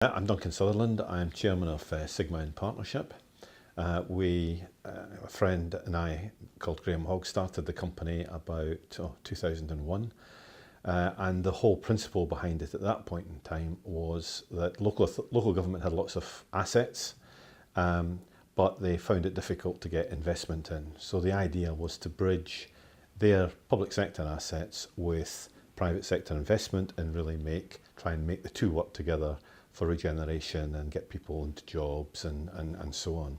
I'm Duncan Sutherland. I'm chairman of Sigma Inpartnership. A friend and I, called Graham Hogg, started the company about 2001. And the whole principle behind it at that point in time was that local government had lots of assets, but they found it difficult to get investment in. So the idea was to bridge their public sector assets with private sector investment and really try and make the two work together for regeneration and get people into jobs and so on.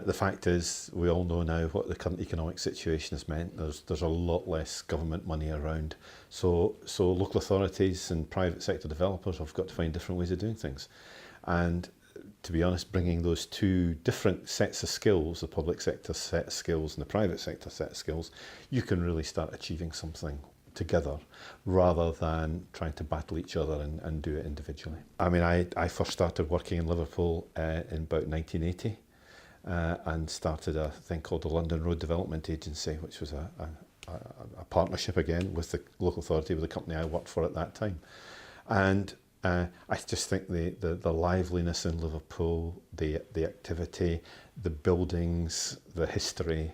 The fact is, we all know now what the current economic situation has meant. There's a lot less government money around. So local authorities and private sector developers have got to find different ways of doing things. And to be honest, bringing those two different sets of skills, the public sector set of skills and the private sector set of skills, you can really start achieving something together rather than trying to battle each other and do it individually. I mean, I first started working in Liverpool in about 1980 and started a thing called the London Road Development Agency, which was a partnership again with the local authority, with the company I worked for at that time. And I just think the liveliness in Liverpool, the activity, the buildings, the history,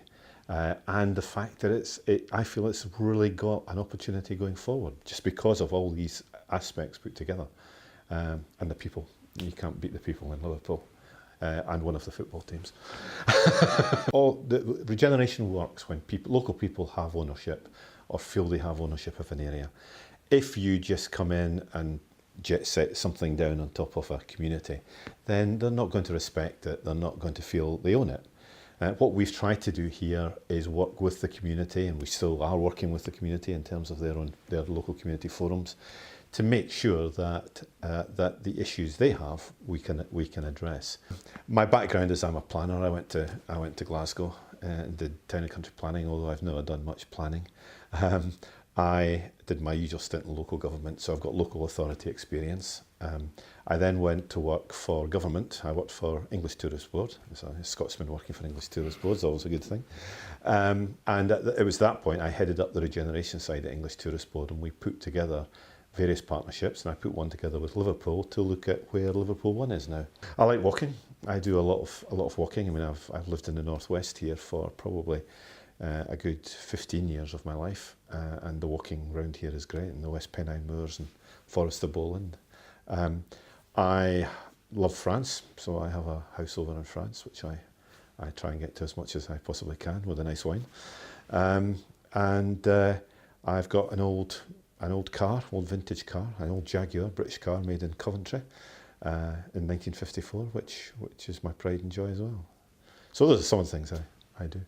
and the fact that I feel it's really got an opportunity going forward just because of all these aspects put together. And the people, you can't beat the people in Liverpool, and one of the football teams. The regeneration works when local people have ownership or feel they have ownership of an area. If you just come in and jet set something down on top of a community, then they're not going to respect it, they're not going to feel they own it. What we've tried to do here is work with the community, and we still are working with the community in terms of their local community forums, to make sure that that the issues they have we can address. My background is I'm a planner. I went to Glasgow and did town and country planning, although I've never done much planning. I did my usual stint in local government, so I've got local authority experience. I then went to work for government. I worked for English Tourist Board. So a Scotsman working for English Tourist Board is always a good thing. And it was that point I headed up the regeneration side at English Tourist Board, and we put together various partnerships, and I put one together with Liverpool to look at where Liverpool 1 is now. I like walking. I do a lot of walking. I mean, I've lived in the northwest here for probably a good 15 years of my life, and the walking around here is great, in the West Pennine Moors and Forest of Bowland. I love France, so I have a house over in France, which I try and get to as much as I possibly can with a nice wine. I've got an old vintage car, an old Jaguar, British car made in Coventry in 1954, which is my pride and joy as well. So those are some of the things I do.